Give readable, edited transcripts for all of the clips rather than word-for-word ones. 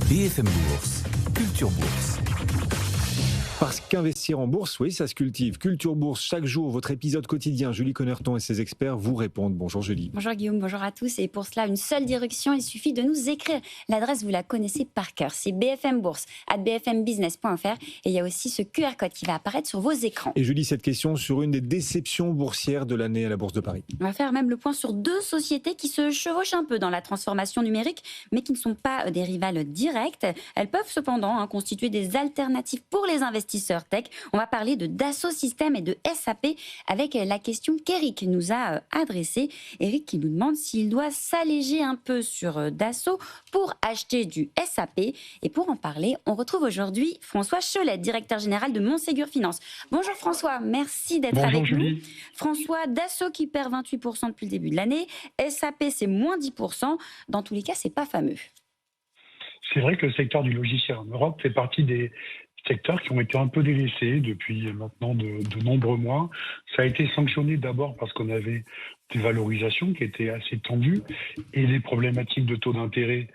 BFM Bourse, Culture Bourse. Parce qu'investir en bourse, oui, ça se cultive. Culture Bourse, chaque jour, votre épisode quotidien. Julie Connerton et ses experts vous répondent. Bonjour Julie. Bonjour Guillaume, bonjour à tous. Et pour cela, une seule direction, il suffit de nous écrire. L'adresse, vous la connaissez par cœur. C'est bfmbourse@bfmbusiness.fr. Et il y a aussi ce QR code qui va apparaître sur vos écrans. Et Julie, cette question sur une des déceptions boursières de l'année à la Bourse de Paris. On va faire même le point sur deux sociétés qui se chevauchent un peu dans la transformation numérique, mais qui ne sont pas des rivales directes. Elles peuvent cependant constituer des alternatives pour les investisseurs tech. On va parler de Dassault Systèmes et de SAP avec la question qu'Eric nous a adressée. Eric qui nous demande s'il doit s'alléger un peu sur Dassault pour acheter du SAP. Et pour en parler, on retrouve aujourd'hui François Cholet, directeur général de Montségur Finance. Bonjour François, merci d'être avec Julie. nous. François, Dassault qui perd 28% depuis le début de l'année. SAP, c'est moins 10%. Dans tous les cas, c'est pas fameux. C'est vrai que le secteur du logiciel en Europe fait partie des secteurs qui ont été un peu délaissés depuis maintenant de nombreux mois. Ça a été sanctionné d'abord parce qu'on avait des valorisations qui étaient assez tendues et les problématiques de taux d'intérêt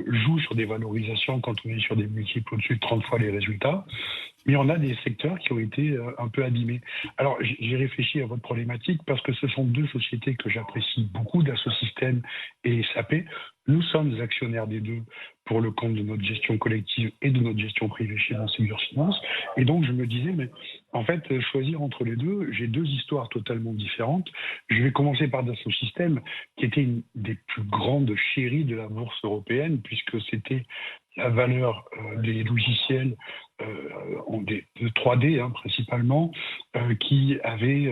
jouent sur des valorisations quand on est sur des multiples au-dessus de 30 fois les résultats. Mais on a des secteurs qui ont été un peu abîmés. Alors, j'ai réfléchi à votre problématique parce que ce sont deux sociétés que j'apprécie beaucoup, Dassault Systèmes et SAP. Nous sommes actionnaires des deux pour le compte de notre gestion collective et de notre gestion privée chez Montségur Finance. Et donc, je me disais, mais en fait, choisir entre les deux, j'ai deux histoires totalement différentes. Je vais commencer par Dassault Systèmes, qui était une des plus grandes chéries de la bourse européenne, puisque c'était la valeur des logiciels de 3D principalement, qui avait,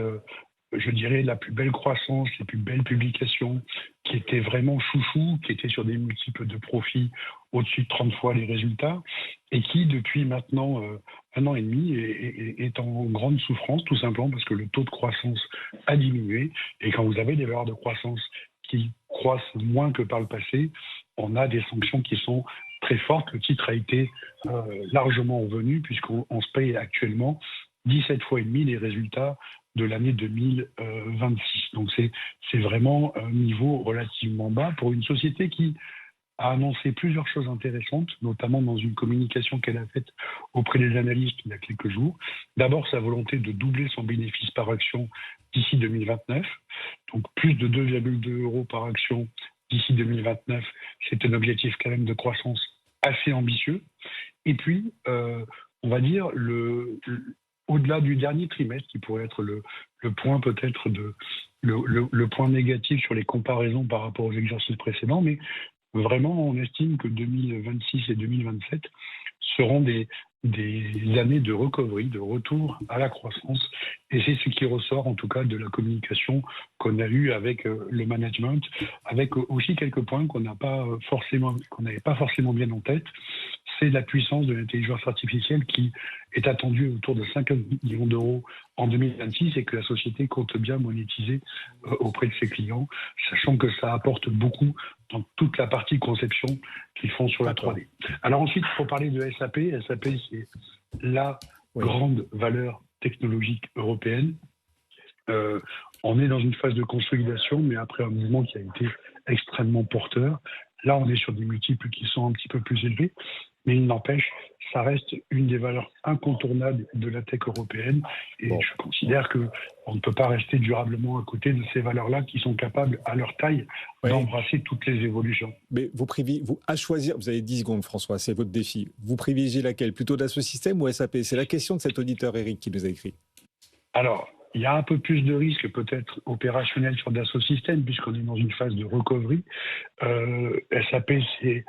je dirais, la plus belle croissance, les plus belles publications, qui était vraiment chouchou, qui était sur des multiples de profit au-dessus de 30 fois les résultats, et qui, depuis maintenant un an et demi, est en grande souffrance, tout simplement parce que le taux de croissance a diminué. Et quand vous avez des valeurs de croissance qui croissent moins que par le passé, on a des sanctions qui sont très fortes. Le titre a été largement revenu, puisqu'on se paye actuellement 17 fois et demi les résultats de l'année 2026. Donc c'est vraiment un niveau relativement bas pour une société qui a annoncé plusieurs choses intéressantes, notamment dans une communication qu'elle a faite auprès des analystes il y a quelques jours. D'abord, sa volonté de doubler son bénéfice par action d'ici 2029, donc plus de 2,2 € par action d'ici 2029. C'est un objectif quand même de croissance assez ambitieux. Et puis, on va dire, au-delà du dernier trimestre, qui pourrait être le point peut-être le point négatif sur les comparaisons par rapport aux exercices précédents, mais vraiment, on estime que 2026 et 2027 seront des années de recovery, de retour à la croissance. Et c'est ce qui ressort, en tout cas, de la communication qu'on a eue avec le management, avec aussi quelques points qu'on n'avait pas forcément bien en tête. C'est la puissance de l'intelligence artificielle qui est attendue autour de 50 millions d'euros en 2026 et que la société compte bien monétiser auprès de ses clients, sachant que ça apporte beaucoup dans toute la partie conception qu'ils font sur la 3D. Alors ensuite, il faut parler de SAP. SAP, c'est la grande valeur technologique européenne. On est dans une phase de consolidation, mais après un mouvement qui a été extrêmement porteur. Là, on est sur des multiples qui sont un petit peu plus élevés, mais il n'empêche, ça reste une des valeurs incontournables de la tech européenne. Et je considère qu'on ne peut pas rester durablement à côté de ces valeurs-là qui sont capables, à leur taille, d'embrasser toutes les évolutions. Mais à choisir, vous avez 10 secondes François, c'est votre défi. Vous privilégiez laquelle? Plutôt Dassault Systèmes ou SAP? C'est la question de cet auditeur Eric qui nous a écrit. Alors, il y a un peu plus de risques peut-être opérationnels sur Dassault Systèmes puisqu'on est dans une phase de recovery. SAP, c'est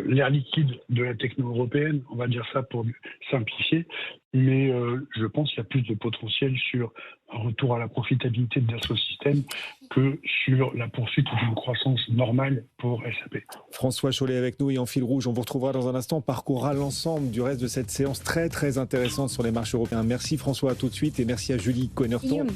l'air liquide de la techno européenne, on va dire ça pour simplifier. Mais je pense qu'il y a plus de potentiel sur un retour à la profitabilité de Dassault Systèmes que sur la poursuite d'une croissance normale pour SAP. François Cholet avec nous et en fil rouge. On vous retrouvera dans un instant. On parcourra l'ensemble du reste de cette séance très très intéressante sur les marchés européens. Merci François, à tout de suite et merci à Julie Connerton.